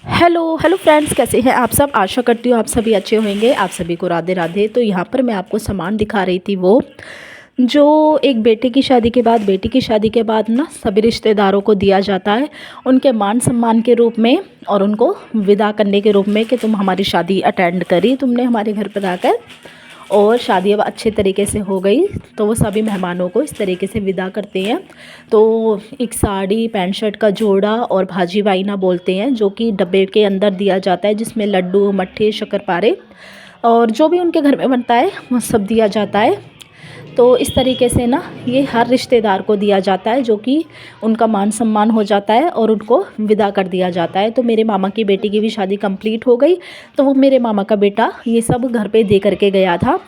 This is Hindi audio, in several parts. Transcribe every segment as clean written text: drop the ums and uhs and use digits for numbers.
हेलो हेलो फ्रेंड्स, कैसे हैं आप सब। आशा करती हूँ आप सभी अच्छे होंगे। आप सभी को राधे राधे। तो यहाँ पर मैं आपको सामान दिखा रही थी, वो जो एक बेटे की शादी के बाद, बेटी की शादी के बाद ना सभी रिश्तेदारों को दिया जाता है उनके मान सम्मान के रूप में और उनको विदा करने के रूप में कि तुम हमारी शादी अटेंड करी, तुमने हमारे घर पर आकर, और शादी अब अच्छे तरीके से हो गई। तो वो सभी मेहमानों को इस तरीके से विदा करते हैं। तो एक साड़ी, पैंट शर्ट का जोड़ा और भाजी वाइना बोलते हैं, जो कि डब्बे के अंदर दिया जाता है, जिसमें लड्डू, मट्ठे, शक्करपारे और जो भी उनके घर में बनता है वो सब दिया जाता है। तो इस तरीके से ना ये हर रिश्तेदार को दिया जाता है, जो कि उनका मान सम्मान हो जाता है और उनको विदा कर दिया जाता है। तो मेरे मामा की बेटी की भी शादी कंप्लीट हो गई, तो वो मेरे मामा का बेटा ये सब घर पे दे करके गया था।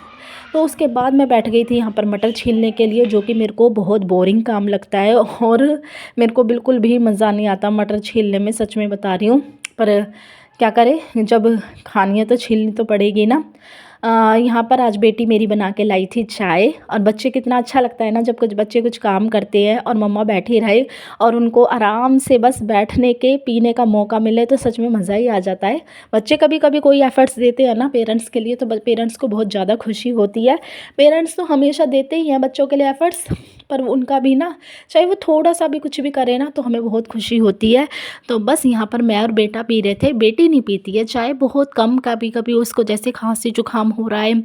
तो उसके बाद मैं बैठ गई थी यहाँ पर मटर छीलने के लिए, जो कि मेरे को बहुत बोरिंग काम लगता है और मेरे को बिल्कुल भी मज़ा नहीं आता मटर छीलने में, सच में बता रही हूँ। पर क्या करें, जब खानी है तो छीलनी तो पड़ेगी ना। यहाँ पर आज बेटी मेरी बना के लाई थी चाय, और बच्चे, कितना अच्छा लगता है ना जब कुछ बच्चे कुछ काम करते हैं और मम्मा बैठी रहे और उनको आराम से बस बैठने के, पीने का मौका मिले, तो सच में मज़ा ही आ जाता है। बच्चे कभी कभी कोई एफ़र्ट्स देते हैं ना पेरेंट्स के लिए, तो पेरेंट्स को बहुत ज़्यादा खुशी होती है। पेरेंट्स तो हमेशा देते ही हैं बच्चों के लिए एफ़र्ट्स, पर उनका भी ना, चाहे वो थोड़ा सा भी कुछ भी करे ना, तो हमें बहुत खुशी होती है। तो बस यहाँ पर मैं और बेटा पी रहे थे। बेटी नहीं पीती है चाय, बहुत कम, कभी कभी उसको जैसे खांसी जुकाम हो रहा है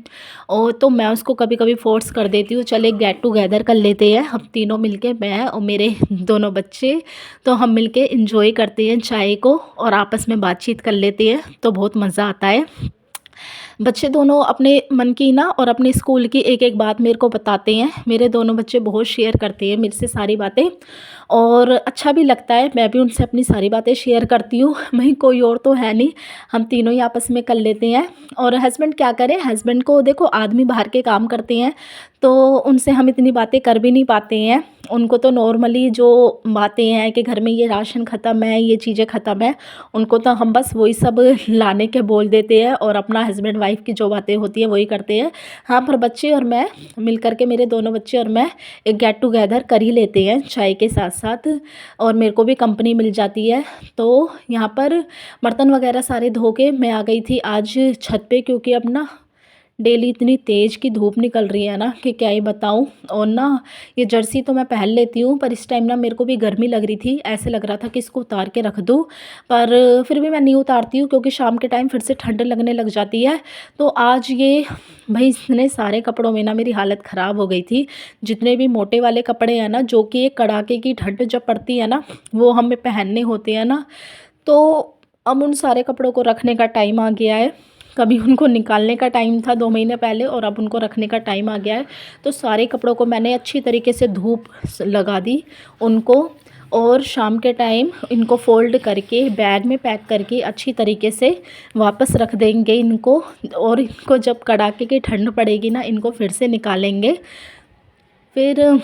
और तो मैं उसको कभी कभी फोर्स कर देती हूँ, चल एक गेट टुगेदर कर लेते हैं हम तीनों मिलके, मैं और मेरे दोनों बच्चे। तो हम मिलके इंजॉय करते हैं चाय को और आपस में बातचीत कर लेते हैं, तो बहुत मज़ा आता है। बच्चे दोनों अपने मन की ना और अपने स्कूल की एक एक बात मेरे को बताते हैं। मेरे दोनों बच्चे बहुत शेयर करते हैं मेरे से सारी बातें, और अच्छा भी लगता है। मैं भी उनसे अपनी सारी बातें शेयर करती हूँ। वहीं कोई और तो है नहीं, हम तीनों ही आपस में कर लेते हैं। और हस्बैंड क्या करें, हस्बैंड को देखो, आदमी बाहर के काम करते हैं तो उनसे हम इतनी बातें कर भी नहीं पाते हैं। उनको तो नॉर्मली जो बातें हैं कि घर में ये राशन ख़त्म है, ये चीज़ें ख़त्म है, उनको तो हम बस वही सब लाने के बोल देते हैं और अपना हस्बैंड वाइफ की जो बातें होती हैं वही करते हैं। हाँ, पर बच्चे और मैं मिल करके, मेरे दोनों बच्चे और मैं एक गेट टुगेदर कर ही लेते हैं चाय के साथ साथ, और मेरे को भी कंपनी मिल जाती है। तो यहाँ पर बर्तन वगैरह सारे धो के मैं आ गई थी आज छत पे, क्योंकि अब ना डेली इतनी तेज़ की धूप निकल रही है ना कि क्या ही बताऊँ। और ना ये जर्सी तो मैं पहन लेती हूँ, पर इस टाइम ना मेरे को भी गर्मी लग रही थी, ऐसे लग रहा था कि इसको उतार के रख दूँ, पर फिर भी मैं नहीं उतारती हूँ, क्योंकि शाम के टाइम फिर से ठंड लगने लग जाती है। तो आज ये भाई, इतने सारे कपड़ों में ना मेरी हालत ख़राब हो गई थी। जितने भी मोटे वाले कपड़े हैं ना, जो कि एक कड़ाके की ठंड जब पड़ती है ना, वो हमें पहनने होते हैं ना, तो अब उन सारे कपड़ों को रखने का टाइम आ गया है। कभी उनको निकालने का टाइम था 2 महीने पहले, और अब उनको रखने का टाइम आ गया है। तो सारे कपड़ों को मैंने अच्छी तरीके से धूप लगा दी उनको, और शाम के टाइम इनको फ़ोल्ड करके बैग में पैक करके अच्छी तरीके से वापस रख देंगे इनको। और इनको जब कड़ाके की ठंड पड़ेगी ना, इनको फिर से निकालेंगे। फिर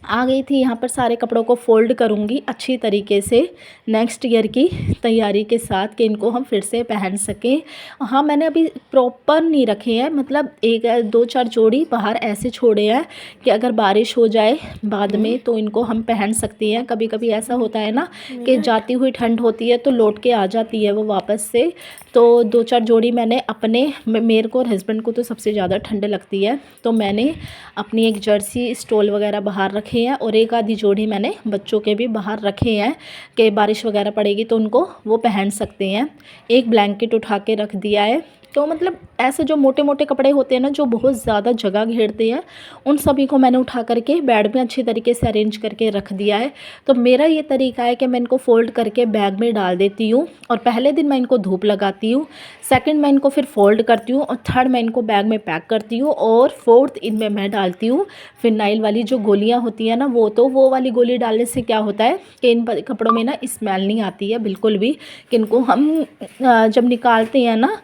आ गई थी यहाँ पर, सारे कपड़ों को फ़ोल्ड करूँगी अच्छी तरीके से नेक्स्ट ईयर की तैयारी के साथ, कि इनको हम फिर से पहन सकें। हाँ, मैंने अभी प्रॉपर नहीं रखे हैं, मतलब एक 2-4 जोड़ी बाहर ऐसे छोड़े हैं कि अगर बारिश हो जाए बाद में तो इनको हम पहन सकते हैं। कभी कभी ऐसा होता है ना कि जाती हुई ठंड होती है तो लौट के आ जाती है वो वापस से। तो 2-4 जोड़ी मैंने अपने, मेरे को और हस्बैंड को तो सबसे ज़्यादा ठंड लगती है, तो मैंने अपनी एक जर्सी, स्टॉल वगैरह बाहर रखे हैं, और एक आधी जोड़ी मैंने बच्चों के भी बाहर रखे हैं कि बारिश वगैरह पड़ेगी तो उनको वो पहन सकते हैं। एक ब्लैंकेट उठा के रख दिया है। तो मतलब ऐसे जो मोटे मोटे कपड़े होते हैं ना, जो बहुत ज़्यादा जगह घेरते हैं, उन सभी को मैंने उठा करके बेड में अच्छी तरीके से अरेंज करके रख दिया है। तो मेरा ये तरीका है कि मैं इनको फ़ोल्ड करके बैग में डाल देती हूँ, और पहले दिन मैं इनको धूप लगाती हूँ, सेकंड मैं इनको फिर फ़ोल्ड करती हूँ, और थर्ड मैं इनको बैग में पैक करती हूँ, और फोर्थ इनमें मैं डालती हूँ फिनाइल वाली जो गोलियाँ होती हैं ना, वो वाली गोली डालने से क्या होता है कि इन कपड़ों में ना स्मेल नहीं आती है बिल्कुल भी। कि इनको हम जब निकालते हैं ना,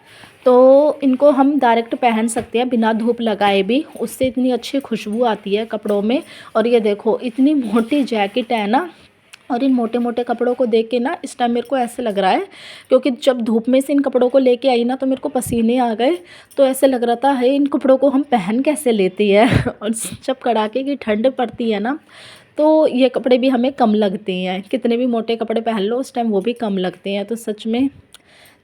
तो इनको हम डायरेक्ट पहन सकते हैं बिना धूप लगाए भी, उससे इतनी अच्छी खुशबू आती है कपड़ों में। और ये देखो, इतनी मोटी जैकेट है ना, और इन मोटे मोटे कपड़ों को देख के ना इस टाइम मेरे को ऐसे लग रहा है, क्योंकि जब धूप में से इन कपड़ों को लेके आई ना, तो मेरे को पसीने आ गए। तो ऐसे लग रहा था, है इन कपड़ों को हम पहन कैसे लेती है। और जब कड़ाके की ठंड पड़ती है ना, तो ये कपड़े भी हमें कम लगते हैं। कितने भी मोटे कपड़े पहन लो उस टाइम वो भी कम लगते हैं। तो सच में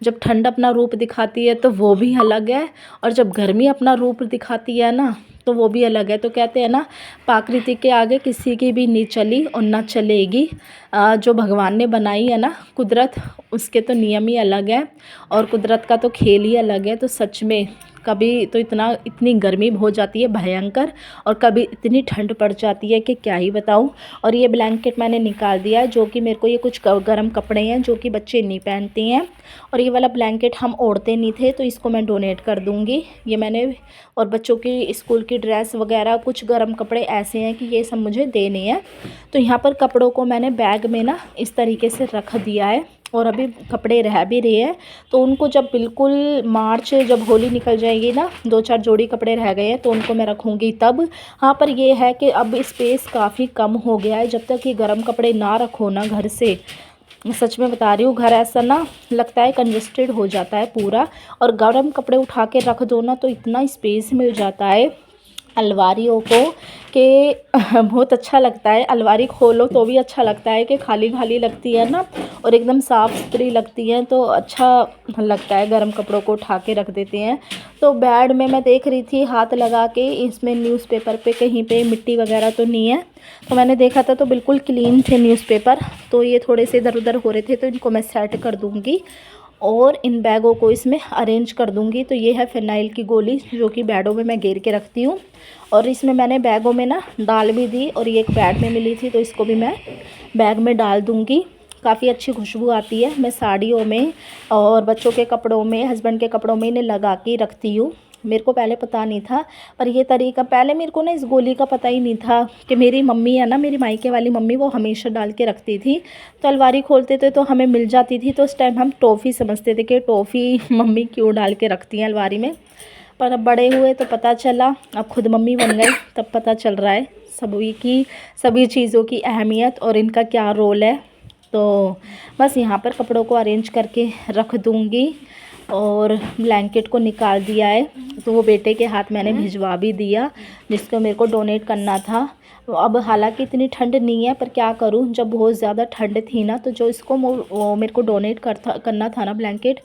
जब ठंड अपना रूप दिखाती है तो वो भी अलग है, और जब गर्मी अपना रूप दिखाती है ना तो वो भी अलग है। तो कहते हैं ना, प्रकृति के आगे किसी की भी नहीं चली और ना चलेगी। जो भगवान ने बनाई है ना कुदरत, उसके तो नियम ही अलग है और कुदरत का तो खेल ही अलग है। तो सच में कभी तो इतनी गर्मी हो जाती है भयंकर, और कभी इतनी ठंड पड़ जाती है कि क्या ही बताऊं। और ये ब्लैंकेट मैंने निकाल दिया है, जो कि मेरे को ये कुछ गर्म कपड़े हैं जो कि बच्चे नहीं पहनते हैं, और ये वाला ब्लैंकेट हम ओढ़ते नहीं थे, तो इसको मैं डोनेट कर दूँगी। ये मैंने, और बच्चों की स्कूल की ड्रेस वगैरह कुछ गर्म कपड़े ऐसे हैं कि ये सब मुझे देने हैं। तो यहाँ पर कपड़ों को मैंने बैग में ना इस तरीके से रख दिया है, और अभी कपड़े रह भी रहे हैं तो उनको जब बिल्कुल मार्च, जब होली निकल जाएगी ना, 2-4 जोड़ी कपड़े रह गए हैं तो उनको मैं रखूँगी तब। हाँ, पर ये है कि अब स्पेस काफ़ी कम हो गया है। जब तक ये गर्म कपड़े ना रखो ना घर से, सच में बता रही हूँ, घर ऐसा ना लगता है कंजस्टेड हो जाता है पूरा। और गर्म कपड़े उठा के रख दो ना तो इतना स्पेस मिल जाता है अलमारियों को कि बहुत अच्छा लगता है। अलमारी खोलो तो भी अच्छा लगता है कि खाली खाली लगती है ना, और एकदम साफ़ सुथरी लगती है, तो अच्छा लगता है। गर्म कपड़ों को उठा के रख देते हैं। तो बेड में मैं देख रही थी हाथ लगा के, इसमें न्यूज़पेपर पे कहीं पे मिट्टी वगैरह तो नहीं है। तो मैंने देखा था तो बिल्कुल क्लीन थे न्यूज़पेपर, तो ये थोड़े से इधर उधर हो रहे थे, तो इनको मैं सेट कर दूँगी और इन बैगों को इसमें अरेंज कर दूँगी। तो ये है फ़िनाइल की गोली जो कि बैडों में मैं घेर के रखती हूँ, और इसमें मैंने बैगों में ना डाल भी दी, और ये एक पैड में मिली थी तो इसको भी मैं बैग में डाल दूँगी। काफ़ी अच्छी खुशबू आती है। मैं साड़ियों में और बच्चों के कपड़ों में, हस्बैंड के कपड़ों में इन्हें लगा के रखती हूँ। मेरे को पहले पता नहीं था, पर ये तरीका पहले मेरे को ना इस गोली का पता ही नहीं था कि मेरी मम्मी है ना, मेरी मायके वाली मम्मी, वो हमेशा डाल के रखती थी। तो अलमारी खोलते थे तो हमें मिल जाती थी, तो उस टाइम हम टॉफ़ी समझते थे कि टॉफ़ी मम्मी क्यों डाल के रखती हैं अलमारी में। पर अब बड़े हुए तो पता चला, अब खुद मम्मी बन गई तब पता चल रहा है सभी चीज़ों की अहमियत और इनका क्या रोल है। तो बस यहाँ पर कपड़ों को अरेंज करके रख दूँगी, और ब्लैंकेट को निकाल दिया है। तो वो बेटे के हाथ मैंने भिजवा भी दिया जिसको मेरे को डोनेट करना था। अब हालांकि इतनी ठंड नहीं है, पर क्या करूं, जब बहुत ज़्यादा ठंड थी ना, तो जो इसको वो मेरे को डोनेट करना था ना ब्लैंकेट,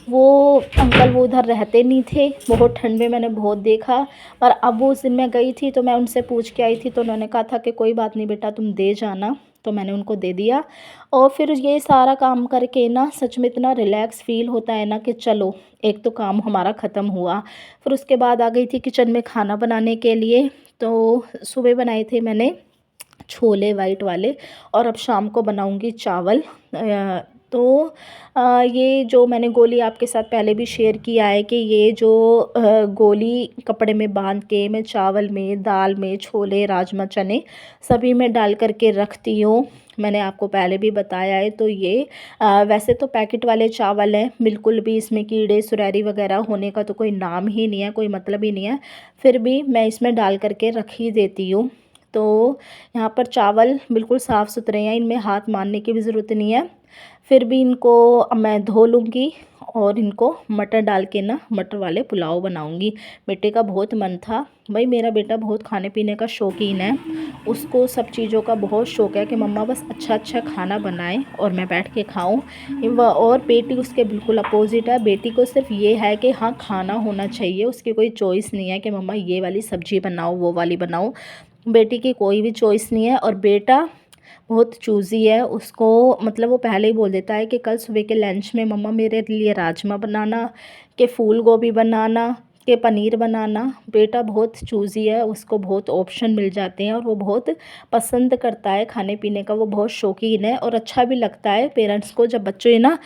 वो अंकल वो उधर रहते नहीं थे। बहुत ठंड में मैंने बहुत देखा, पर अब वो उस दिन मैं गई थी तो मैं उनसे पूछ के आई थी, तो उन्होंने कहा था कि कोई बात नहीं बेटा, तुम दे जाना। तो मैंने उनको दे दिया, और फिर ये सारा काम करके ना सच में इतना रिलैक्स फ़ील होता है ना कि चलो एक तो काम हमारा ख़त्म हुआ। फिर उसके बाद आ गई थी किचन में खाना बनाने के लिए। तो सुबह बनाए थे मैंने छोले वाइट वाले, और अब शाम को बनाऊंगी चावल। तो ये जो मैंने गोली आपके साथ पहले भी शेयर किया है कि ये जो गोली कपड़े में बांध के मैं चावल में, दाल में, छोले, राजमा, चने सभी में डाल करके रखती हूँ। मैंने आपको पहले भी बताया है। तो ये वैसे तो पैकेट वाले चावल हैं, बिल्कुल भी इसमें कीड़े सुरैरी वगैरह होने का तो कोई नाम ही नहीं है, कोई मतलब ही नहीं है, फिर भी मैं इसमें डाल करके रख ही देती हूँ। तो यहाँ पर चावल बिल्कुल साफ़ सुथरे हैं, इनमें हाथ मारने की भी ज़रूरत नहीं है। फिर भी इनको मैं धो लूँगी और इनको मटर डाल के ना मटर वाले पुलाव बनाऊँगी। बेटे का बहुत मन था, भाई मेरा बेटा बहुत खाने पीने का शौकीन है, उसको सब चीज़ों का बहुत शौक़ है कि मम्मा बस अच्छा अच्छा खाना बनाए और मैं बैठ के खाऊं। और बेटी उसके बिल्कुल अपोजिट है। बेटी को सिर्फ ये है कि हाँ खाना होना चाहिए, उसकी कोई चॉइस नहीं है कि मम्मा ये वाली सब्ज़ी बनाओ वो वाली बनाओ। बेटी की कोई भी चॉइस नहीं है। और बेटा बहुत चूज़ी है, उसको मतलब वो पहले ही बोल देता है कि कल सुबह के लंच में मम्मा मेरे लिए राजमा बनाना, कि फूल गोभी बनाना, कि पनीर बनाना। बेटा बहुत चूज़ी है, उसको बहुत ऑप्शन मिल जाते हैं और वो बहुत पसंद करता है खाने पीने का, वो बहुत शौकीन है। और अच्छा भी लगता है पेरेंट्स को जब बच्चे ना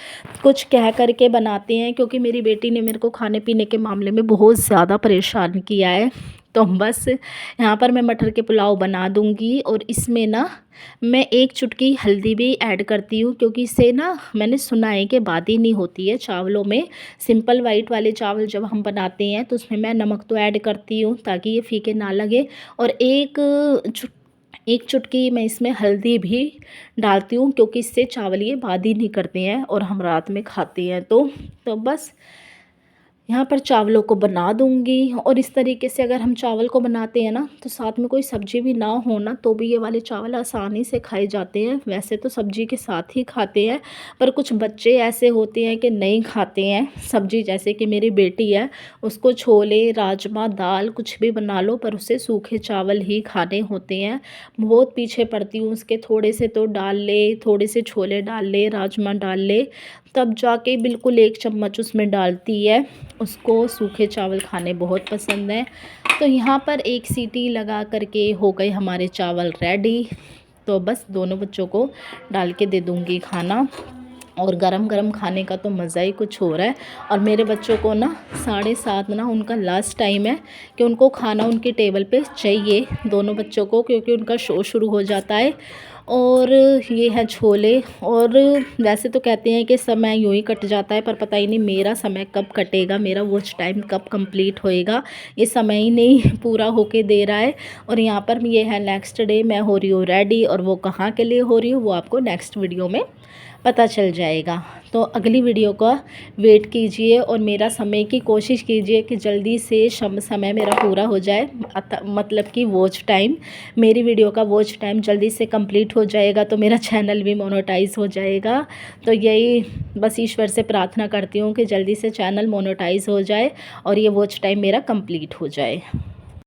कुछ कह कर के बनाते हैं, क्योंकि मेरी बेटी ने मेरे को खाने पीने के मामले में बहुत ज़्यादा परेशान किया है। तो बस यहाँ पर मैं मटर के पुलाव बना दूँगी, और इसमें ना मैं एक चुटकी हल्दी भी ऐड करती हूँ, क्योंकि इससे ना मैंने सुना है कि बादी नहीं होती है चावलों में। सिंपल वाइट वाले चावल जब हम बनाते हैं तो उसमें मैं नमक तो ऐड करती हूँ ताकि ये फीके ना लगे, और एक चुटकी मैं इसमें हल्दी भी डालती हूँ, क्योंकि इससे चावल ये बादी नहीं करते हैं और हम रात में खाते हैं। तो बस यहाँ पर चावलों को बना दूँगी। और इस तरीके से अगर हम चावल को बनाते हैं ना, तो साथ में कोई सब्ज़ी भी ना हो ना, तो भी ये वाले चावल आसानी से खाए जाते हैं। वैसे तो सब्ज़ी के साथ ही खाते हैं, पर कुछ बच्चे ऐसे होते हैं कि नहीं खाते हैं सब्ज़ी। जैसे कि मेरी बेटी है, उसको छोले, राजमा, दाल कुछ भी बना लो, पर उसे सूखे चावल ही खाने होते हैं। बहुत पीछे पड़ती हूँ उसके, थोड़े से तो डाल ले, थोड़े से छोले डाल ले, राजमा डाल ले, तब जाके बिल्कुल 1 चम्मच उसमें डालती है। उसको सूखे चावल खाने बहुत पसंद हैं। तो यहाँ पर 1 सीटी लगा कर के हो गए हमारे चावल रेडी। तो बस दोनों बच्चों को डाल के दे दूँगी खाना। और गरम-गरम खाने का तो मज़ा ही कुछ और है। और मेरे बच्चों को ना 7:30 ना उनका लास्ट टाइम है कि उनको खाना उनकी टेबल पे चाहिए, दोनों बच्चों को, क्योंकि उनका शो शुरू हो जाता है। और ये है छोले। और वैसे तो कहते हैं कि समय यूँ ही कट जाता है, पर पता ही नहीं मेरा समय कब कटेगा, मेरा वॉच टाइम कब कंप्लीट होएगा, ये समय ही नहीं पूरा होके दे रहा है। और यहाँ पर ये है नेक्स्ट डे, मैं हो रही हूँ रेडी, और वो कहाँ के लिए हो रही हूँ वो आपको नेक्स्ट वीडियो में पता चल जाएगा। तो अगली वीडियो का वेट कीजिए और मेरा समय की कोशिश कीजिए कि जल्दी से समय मेरा पूरा हो जाए। मतलब कि वॉच टाइम, मेरी वीडियो का वॉच टाइम जल्दी से कंप्लीट हो जाएगा, तो मेरा चैनल भी मोनेटाइज हो जाएगा। तो यही बस ईश्वर से प्रार्थना करती हूँ कि जल्दी से चैनल मोनेटाइज हो जाए और ये वॉच टाइम मेरा कंप्लीट हो जाए।